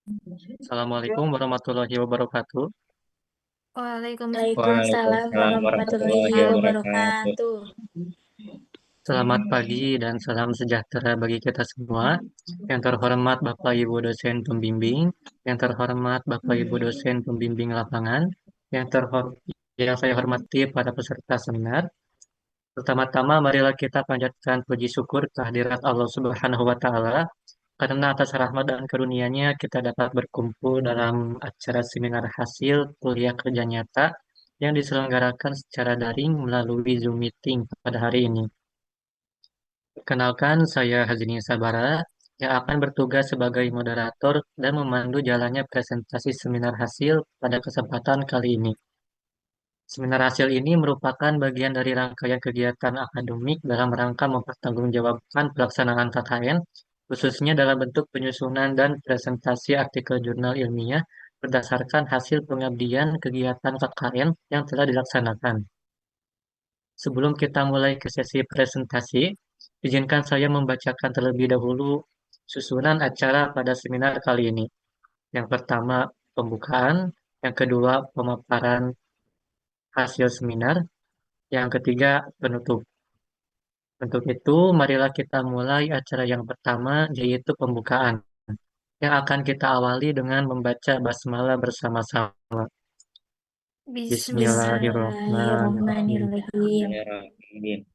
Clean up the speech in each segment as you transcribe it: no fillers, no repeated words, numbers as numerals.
Assalamualaikum warahmatullahi wabarakatuh. Waalaikumsalam Waalaikumsalam warahmatullahi warahmatullahi wabarakatuh. wabarakatuh. Selamat pagi dan salam sejahtera bagi kita semua. Yang terhormat Bapak Ibu dosen pembimbing, yang terhormat Bapak Ibu dosen pembimbing lapangan, yang saya hormati para peserta seminar. Pertama-tama marilah kita panjatkan puji syukur kehadirat Allah Subhanahu wa taala karena atas rahmat dan karunia-Nya kita dapat berkumpul dalam acara seminar hasil kuliah kerja nyata yang diselenggarakan secara daring melalui Zoom meeting pada hari ini. Perkenalkan, saya Hazini Sabara yang akan bertugas sebagai moderator dan memandu jalannya presentasi seminar hasil pada kesempatan kali ini. Seminar hasil ini merupakan bagian dari rangkaian kegiatan akademik dalam rangka mempertanggungjawabkan pelaksanaan KKN, khususnya dalam bentuk penyusunan dan presentasi artikel jurnal ilmiah berdasarkan hasil pengabdian kegiatan KKN yang telah dilaksanakan. Sebelum kita mulai ke sesi presentasi, izinkan saya membacakan terlebih dahulu susunan acara pada seminar kali ini. Yang pertama, pembukaan. Yang kedua, pemaparan hasil seminar. Yang ketiga, penutup. Untuk itu, marilah kita mulai acara yang pertama, yaitu pembukaan, yang akan kita awali dengan membaca basmalah bersama-sama. Bismillahirrahmanirrahim. Bismillahirrahmanirrahim. Bismillahirrahmanirrahim.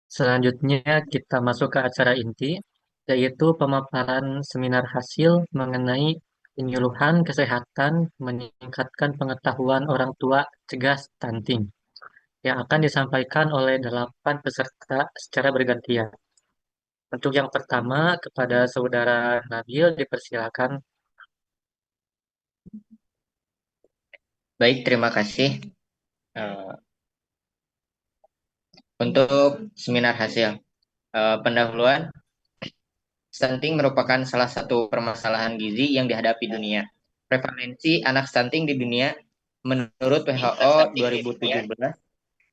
Selanjutnya, kita masuk ke acara inti, yaitu pemaparan seminar hasil mengenai penyuluhan kesehatan meningkatkan pengetahuan orang tua cegah stunting, yang akan disampaikan oleh 8 peserta secara bergantian. Untuk yang pertama, kepada Saudara Nabil dipersilakan. Baik, terima kasih. Eh, untuk seminar hasil. Pendahuluan, stunting merupakan salah satu permasalahan gizi yang dihadapi dunia. Prevalensi anak stunting di dunia menurut WHO 2017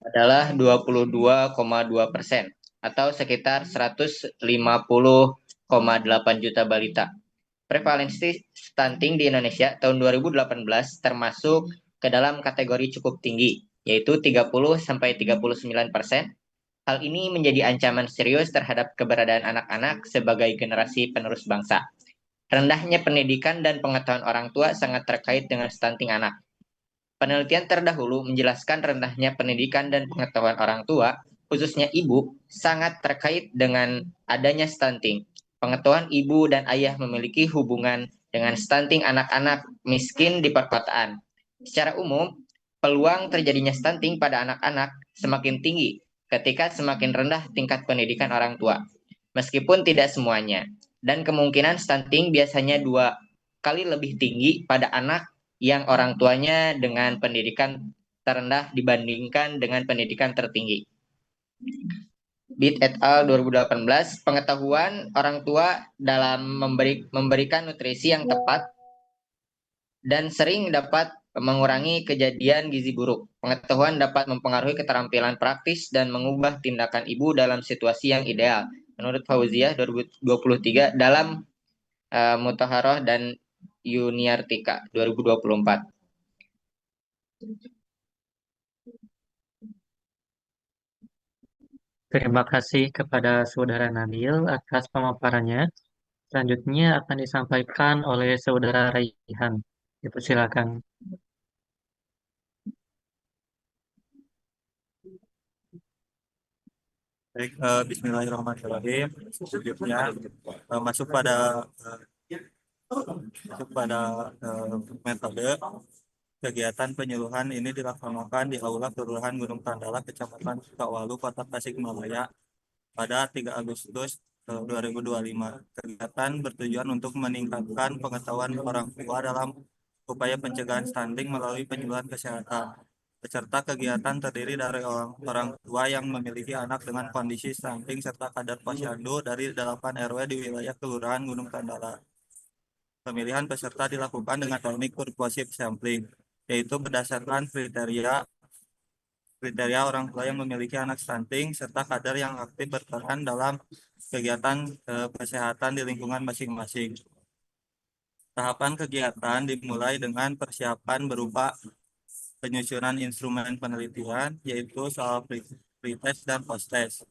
adalah 22,2% atau sekitar 150,8 juta balita. Prevalensi stunting di Indonesia tahun 2018 termasuk ke dalam kategori cukup tinggi, yaitu 30-39%. Hal ini menjadi ancaman serius terhadap keberadaan anak-anak sebagai generasi penerus bangsa. Rendahnya pendidikan dan pengetahuan orang tua sangat terkait dengan stunting anak. Penelitian terdahulu menjelaskan rendahnya pendidikan dan pengetahuan orang tua, khususnya ibu, sangat terkait dengan adanya stunting. Pengetahuan ibu dan ayah memiliki hubungan dengan stunting anak-anak miskin di perkotaan. Secara umum, peluang terjadinya stunting pada anak-anak semakin tinggi ketika semakin rendah tingkat pendidikan orang tua. Meskipun tidak semuanya, dan kemungkinan stunting biasanya 2 kali lebih tinggi pada anak yang orang tuanya dengan pendidikan terendah dibandingkan dengan pendidikan tertinggi. Bit et al. 2018, pengetahuan orang tua dalam memberikan nutrisi yang tepat dan sering dapat mengurangi kejadian gizi buruk. Pengetahuan dapat mempengaruhi keterampilan praktis dan mengubah tindakan ibu dalam situasi yang ideal. Menurut Fauziah 2023 dalam Mutaharoh dan Yuniartika 2024. Terima kasih kepada Saudara Nabil atas pemaparannya. Selanjutnya akan disampaikan oleh Saudara Raihan. Dipersilakan. Baik, Bismillahirrahmanirrahim. Selanjutnya masuk pada metode kegiatan penyuluhan ini dilaksanakan di Aula Kelurahan Gunung Tandala, Kecamatan Sukawalu, Kota Tasikmalaya pada 3 Agustus 2025. Kegiatan bertujuan untuk meningkatkan pengetahuan orang tua dalam upaya pencegahan stunting melalui penyuluhan kesehatan. Peserta kegiatan terdiri dari orang tua yang memiliki anak dengan kondisi stunting serta kadar posyandu dari 8 RW di wilayah Kelurahan Gunung Tandala. Pemilihan peserta dilakukan dengan teknik purposive sampling, yaitu berdasarkan kriteria orang tua yang memiliki anak stunting serta kadar yang aktif berperan dalam kegiatan kesehatan di lingkungan masing-masing. Tahapan kegiatan dimulai dengan persiapan berupa penyusunan instrumen penelitian, yaitu soal pretest dan posttest.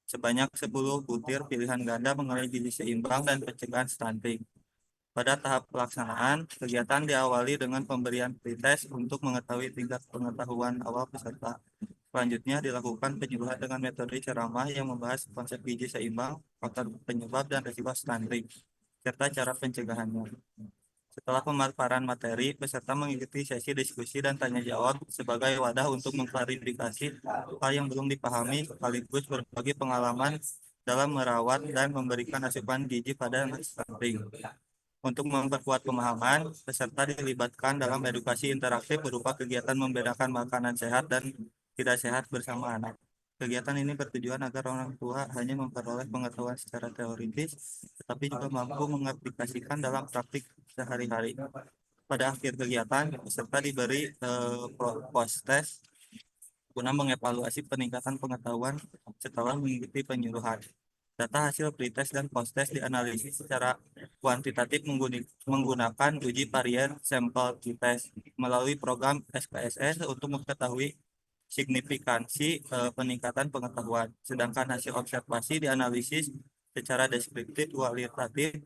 Sebanyak 10 butir pilihan ganda mengenai gizi seimbang dan pencegahan stunting. Pada tahap pelaksanaan, kegiatan diawali dengan pemberian pretest untuk mengetahui tingkat pengetahuan awal peserta. Selanjutnya dilakukan penyuluhan dengan metode ceramah yang membahas konsep gizi seimbang, faktor penyebab dan risiko stunting, serta cara pencegahannya. Setelah pemaparan materi, peserta mengikuti sesi diskusi dan tanya jawab sebagai wadah untuk mengklarifikasi hal yang belum dipahami sekaligus berbagi pengalaman dalam merawat dan memberikan asupan gizi pada anak stunting. Untuk memperkuat pemahaman, peserta dilibatkan dalam edukasi interaktif berupa kegiatan membedakan makanan sehat dan tidak sehat bersama anak. Kegiatan ini bertujuan agar orang tua hanya memperoleh pengetahuan secara teoritis, tetapi juga mampu mengaplikasikan dalam praktik sehari-hari. Pada akhir kegiatan, peserta diberi post-test guna mengevaluasi peningkatan pengetahuan setelah mengikuti penyuluhan. Data hasil pretest dan posttest dianalisis secara kuantitatif menggunakan uji varian sampel t-test melalui program SPSS untuk mengetahui signifikansi peningkatan pengetahuan. Sedangkan hasil observasi dianalisis secara deskriptif kualitatif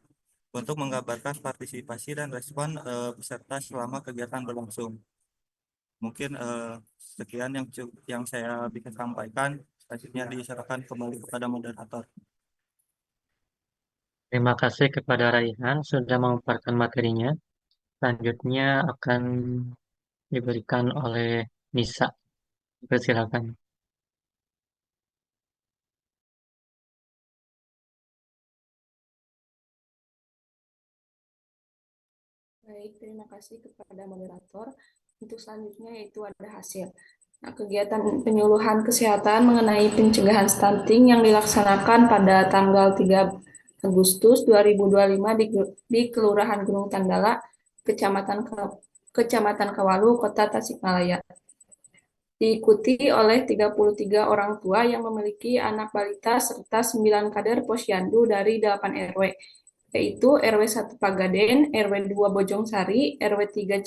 untuk menggambarkan partisipasi dan respon peserta selama kegiatan berlangsung. Mungkin sekian yang saya bisa sampaikan. Selanjutnya diserahkan kembali kepada moderator. Terima kasih kepada Raihan sudah memaparkan materinya. Selanjutnya akan diberikan oleh Nisa. Persilakan. Baik, terima kasih kepada moderator. Untuk selanjutnya yaitu ada hasil. Nah, kegiatan penyuluhan kesehatan mengenai pencegahan stunting yang dilaksanakan pada tanggal 3 Agustus 2025 di Kelurahan Gunung Tandala, Kecamatan Kawalu, Kota Tasikmalaya. Diikuti oleh 33 orang tua yang memiliki anak balita serta 9 kader posyandu dari 8 RW, yaitu RW 1 Pagaden, RW 2 Bojong Sari, RW 3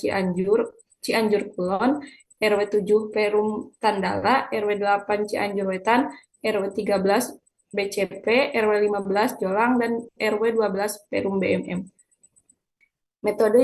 Cianjur Kulon, RW 7 Perum Tandala, RW 8 Cianjur Wetan, RW 13 BCP, RW 15 Jolang, dan RW 12 Perum BMM. Metode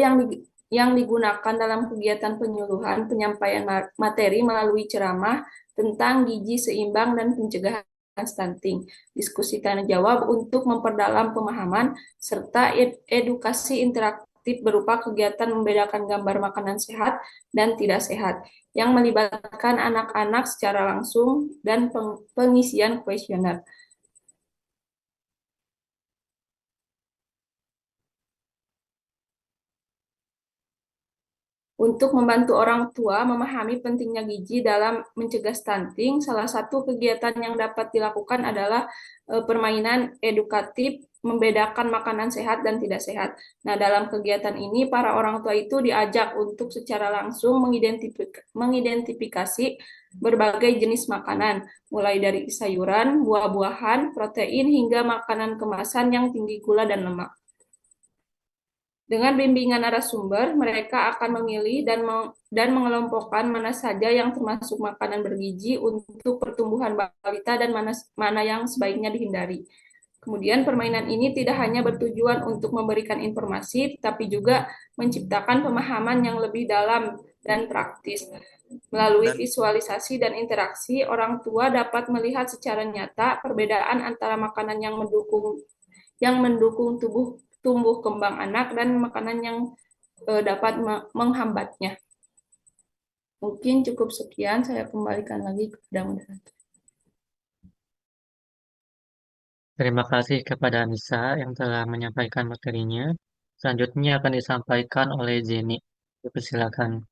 yang digunakan dalam kegiatan penyuluhan penyampaian materi melalui ceramah tentang gizi seimbang dan pencegahan stunting, diskusi tanya jawab untuk memperdalam pemahaman, serta edukasi interaktif berupa kegiatan membedakan gambar makanan sehat dan tidak sehat, yang melibatkan anak-anak secara langsung dan pengisian kuesioner. Untuk membantu orang tua memahami pentingnya gizi dalam mencegah stunting, salah satu kegiatan yang dapat dilakukan adalah permainan edukatif membedakan makanan sehat dan tidak sehat. Nah, dalam kegiatan ini para orang tua itu diajak untuk secara langsung mengidentifikasi berbagai jenis makanan, mulai dari sayuran, buah-buahan, protein, hingga makanan kemasan yang tinggi gula dan lemak. Dengan bimbingan narasumber, mereka akan memilih dan mengelompokkan mana saja yang termasuk makanan bergizi untuk pertumbuhan balita dan mana yang sebaiknya dihindari. Kemudian permainan ini tidak hanya bertujuan untuk memberikan informasi, tapi juga menciptakan pemahaman yang lebih dalam dan praktis. Melalui visualisasi dan interaksi, orang tua dapat melihat secara nyata perbedaan antara makanan yang mendukung tumbuh kembang anak dan makanan yang dapat menghambatnya. Mungkin cukup sekian, saya kembalikan lagi kepada moderator. Terima kasih kepada Nisa yang telah menyampaikan materinya. Selanjutnya akan disampaikan oleh Jenny. Persilakan.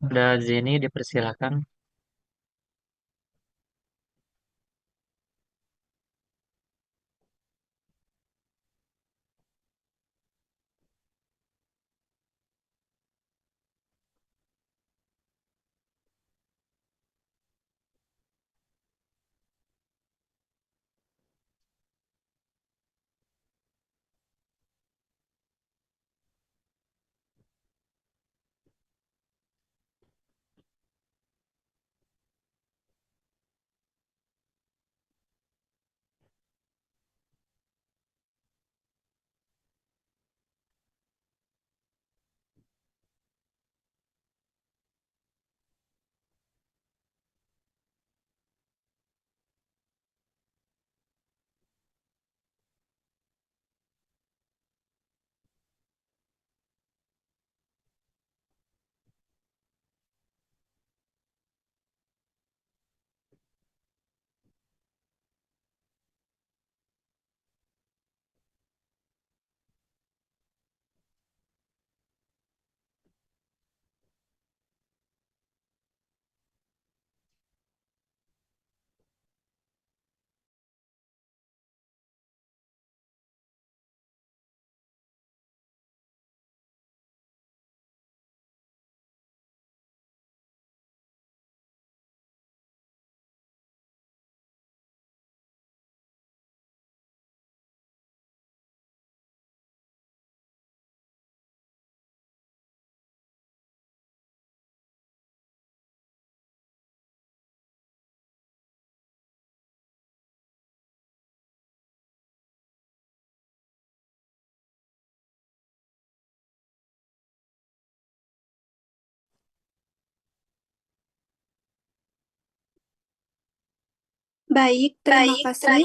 Udah Zeni dipersilakan. Baik, terima kasih.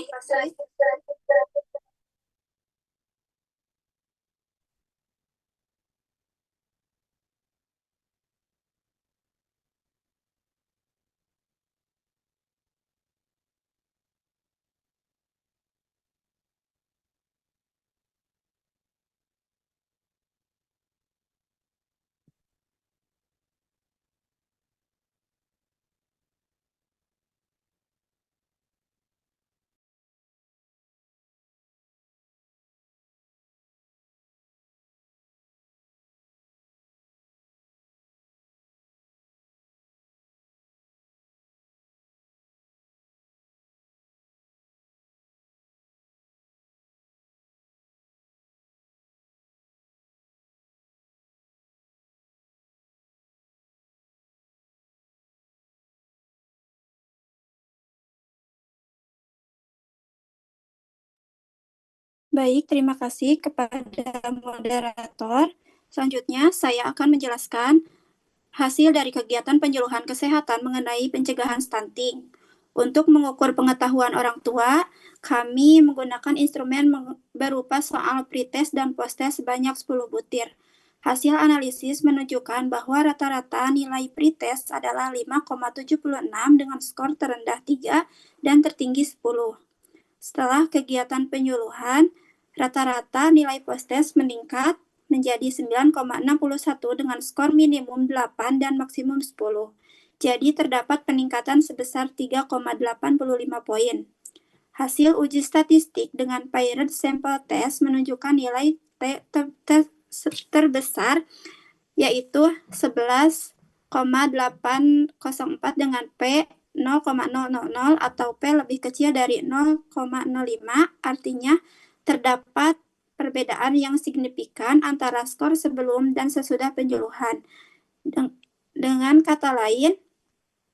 Baik, terima kasih kepada moderator. Selanjutnya, saya akan menjelaskan hasil dari kegiatan penyuluhan kesehatan mengenai pencegahan stunting. Untuk mengukur pengetahuan orang tua, kami menggunakan instrumen berupa soal pretest dan posttest sebanyak 10 butir. Hasil analisis menunjukkan bahwa rata-rata nilai pretest adalah 5,76 dengan skor terendah 3 dan tertinggi 10. Setelah kegiatan penyuluhan, rata-rata nilai posttest meningkat menjadi 9,61 dengan skor minimum 8 dan maksimum 10. Jadi terdapat peningkatan sebesar 3,85 poin. Hasil uji statistik dengan paired sample test menunjukkan nilai terbesar yaitu 11,804 dengan P 0,000 atau P lebih kecil dari 0,05, artinya terdapat perbedaan yang signifikan antara skor sebelum dan sesudah penyuluhan. Dengan kata lain,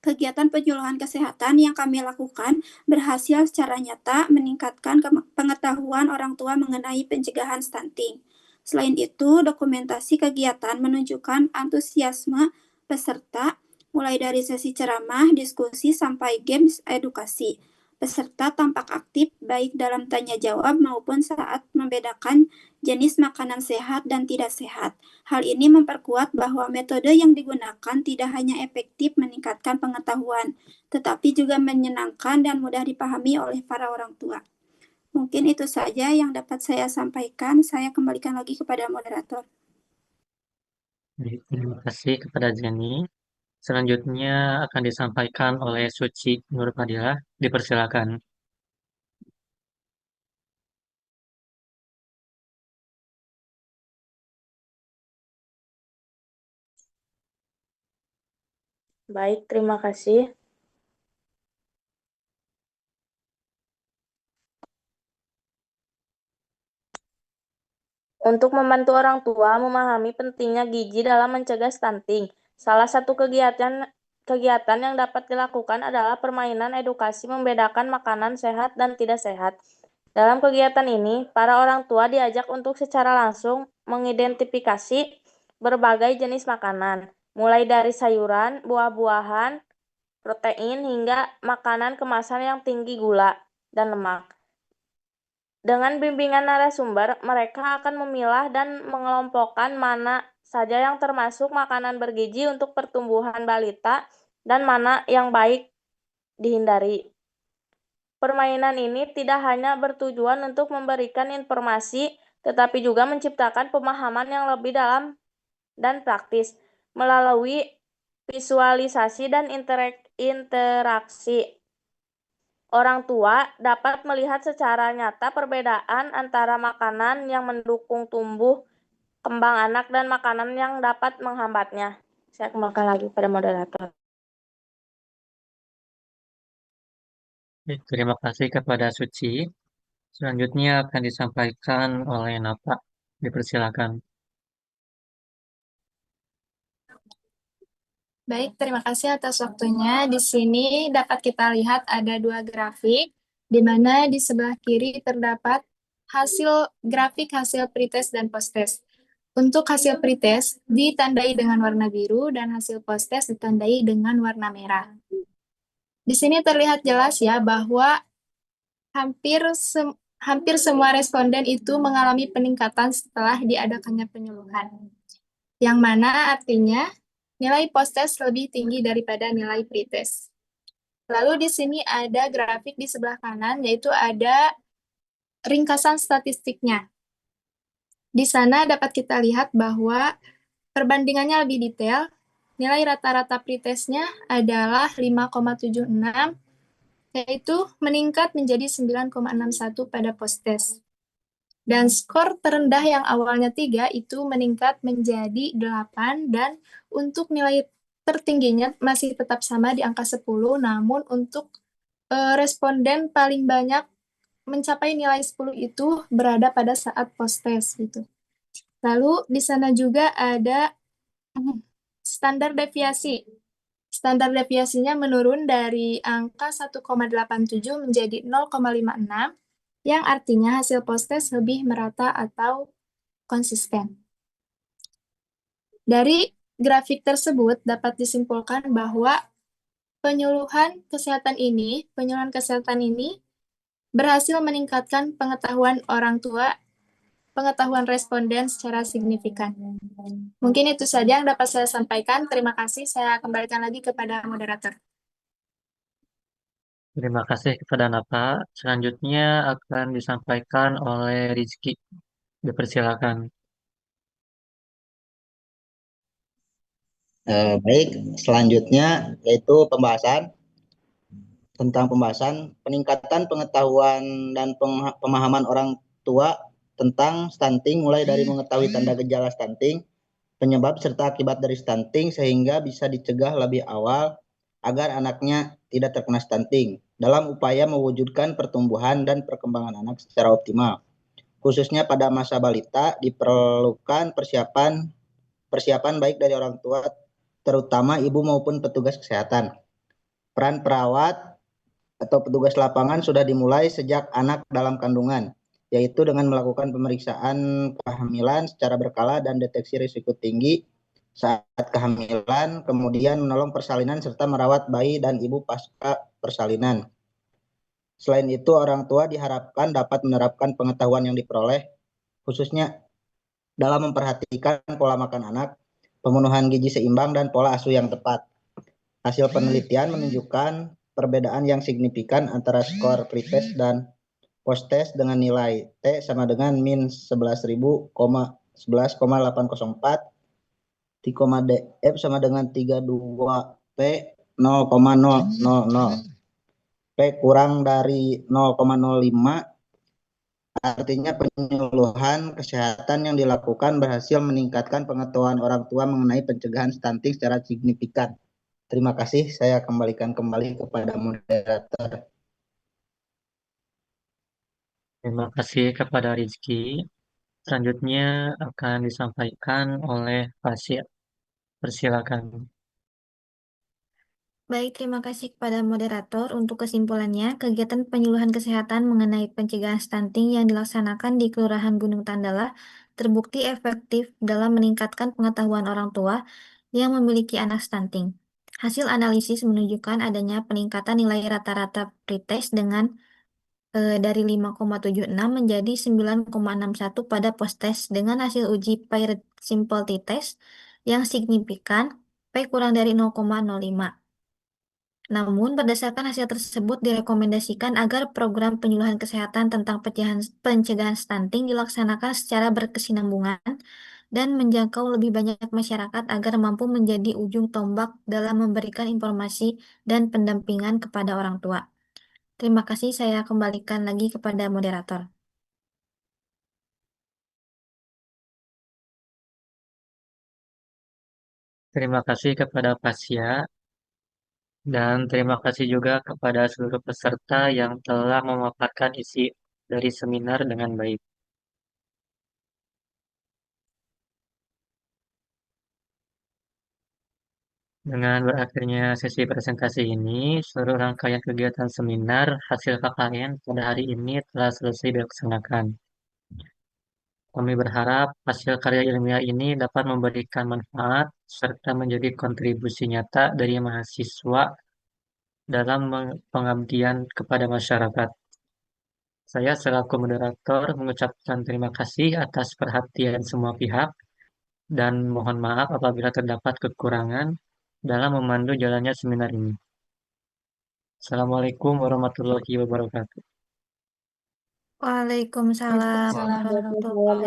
kegiatan penyuluhan kesehatan yang kami lakukan berhasil secara nyata meningkatkan pengetahuan orang tua mengenai pencegahan stunting. Selain itu, dokumentasi kegiatan menunjukkan antusiasme peserta, mulai dari sesi ceramah, diskusi, sampai games edukasi. Peserta tampak aktif baik dalam tanya jawab maupun saat membedakan jenis makanan sehat dan tidak sehat. Hal ini memperkuat bahwa metode yang digunakan tidak hanya efektif meningkatkan pengetahuan, tetapi juga menyenangkan dan mudah dipahami oleh para orang tua. Mungkin itu saja yang dapat saya sampaikan. Saya kembalikan lagi kepada moderator. Terima kasih kepada Jenny. Selanjutnya akan disampaikan oleh Suci Nurfadilah. Dipersilakan. Baik, terima kasih. Untuk membantu orang tua memahami pentingnya gizi dalam mencegah stunting, salah satu kegiatan yang dapat dilakukan adalah permainan edukasi membedakan makanan sehat dan tidak sehat. Dalam kegiatan ini, para orang tua diajak untuk secara langsung mengidentifikasi berbagai jenis makanan, mulai dari sayuran, buah-buahan, protein, hingga makanan kemasan yang tinggi gula dan lemak. Dengan bimbingan narasumber, mereka akan memilah dan mengelompokkan mana saja yang termasuk makanan bergizi untuk pertumbuhan balita dan mana yang baik dihindari. Permainan ini tidak hanya bertujuan untuk memberikan informasi, tetapi juga menciptakan pemahaman yang lebih dalam dan praktis melalui visualisasi dan interaksi. Orang tua dapat melihat secara nyata perbedaan antara makanan yang mendukung tumbuh kembang anak dan makanan yang dapat menghambatnya. Saya kembalikan lagi pada moderator. Terima kasih kepada Suci. Selanjutnya akan disampaikan oleh Napa. Dipersilakan. Baik, terima kasih atas waktunya. Di sini dapat kita lihat ada dua grafik, di mana di sebelah kiri terdapat grafik hasil pretest dan posttest. Untuk hasil pretest ditandai dengan warna biru dan hasil posttest ditandai dengan warna merah. Di sini terlihat jelas ya bahwa hampir semua responden itu mengalami peningkatan setelah diadakannya penyuluhan. Yang mana artinya nilai posttest lebih tinggi daripada nilai pretest. Lalu di sini ada grafik di sebelah kanan, yaitu ada ringkasan statistiknya. Di sana dapat kita lihat bahwa perbandingannya lebih detail. Nilai rata-rata pretestnya adalah 5,76, yaitu meningkat menjadi 9,61 pada posttest. Dan skor terendah yang awalnya 3 itu meningkat menjadi 8, dan untuk nilai tertingginya masih tetap sama di angka 10, namun untuk responden paling banyak mencapai nilai 10 itu berada pada saat posttest gitu. Lalu di sana juga ada standar deviasi. Standar deviasinya menurun dari angka 1,87 menjadi 0,56, yang artinya hasil posttest lebih merata atau konsisten. Dari grafik tersebut dapat disimpulkan bahwa penyuluhan kesehatan ini berhasil meningkatkan pengetahuan orang tua, pengetahuan responden secara signifikan. Mungkin itu saja yang dapat saya sampaikan. Terima kasih. Saya kembalikan lagi kepada moderator. Terima kasih kepada Napa. Selanjutnya akan disampaikan oleh Rizky. Dipersilakan. Baik, selanjutnya yaitu tentang pembahasan peningkatan pengetahuan dan pemahaman orang tua tentang stunting, mulai dari mengetahui tanda gejala stunting, penyebab serta akibat dari stunting, sehingga bisa dicegah lebih awal agar anaknya tidak terkena stunting dalam upaya mewujudkan pertumbuhan dan perkembangan anak secara optimal. Khususnya pada masa balita diperlukan persiapan baik dari orang tua, terutama ibu maupun petugas kesehatan. Peran perawat atau petugas lapangan sudah dimulai sejak anak dalam kandungan, yaitu dengan melakukan pemeriksaan kehamilan secara berkala dan deteksi risiko tinggi saat kehamilan, kemudian menolong persalinan serta merawat bayi dan ibu pasca persalinan. Selain itu, orang tua diharapkan dapat menerapkan pengetahuan yang diperoleh, khususnya dalam memperhatikan pola makan anak, pemenuhan gizi seimbang, dan pola asuh yang tepat. Hasil penelitian menunjukkan perbedaan yang signifikan antara skor pretest dan post-test dengan nilai T sama dengan min 11.804, T, DF sama dengan 32P 0,000, P kurang dari 0,05, artinya penyuluhan kesehatan yang dilakukan berhasil meningkatkan pengetahuan orang tua mengenai pencegahan stunting secara signifikan. Terima kasih, saya kembalikan kembali kepada moderator. Terima kasih kepada Rizky. Selanjutnya akan disampaikan oleh Fasya. Persilakan. Baik, terima kasih kepada moderator. Untuk kesimpulannya, kegiatan penyuluhan kesehatan mengenai pencegahan stunting yang dilaksanakan di Kelurahan Gunung Tandala terbukti efektif dalam meningkatkan pengetahuan orang tua yang memiliki anak stunting. Hasil analisis menunjukkan adanya peningkatan nilai rata-rata pretest dengan dari 5,76 menjadi 9,61 pada post-test dengan hasil uji paired simple t-test yang signifikan P kurang dari 0,05. Namun, berdasarkan hasil tersebut direkomendasikan agar program penyuluhan kesehatan tentang pencegahan stunting dilaksanakan secara berkesinambungan dan menjangkau lebih banyak masyarakat agar mampu menjadi ujung tombak dalam memberikan informasi dan pendampingan kepada orang tua. Terima kasih, saya kembalikan lagi kepada moderator. Terima kasih kepada Fasya. Dan terima kasih juga kepada seluruh peserta yang telah memaparkan isi dari seminar dengan baik. Dengan berakhirnya sesi presentasi ini, seluruh rangkaian kegiatan seminar hasil KKN pada hari ini telah selesai dilaksanakan. Kami berharap hasil karya ilmiah ini dapat memberikan manfaat serta menjadi kontribusi nyata dari mahasiswa dalam pengabdian kepada masyarakat. Saya selaku moderator mengucapkan terima kasih atas perhatian semua pihak dan mohon maaf apabila terdapat kekurangan dalam memandu jalannya seminar ini. Assalamualaikum warahmatullahi wabarakatuh. Waalaikumsalam warahmatullahi wabarakatuh.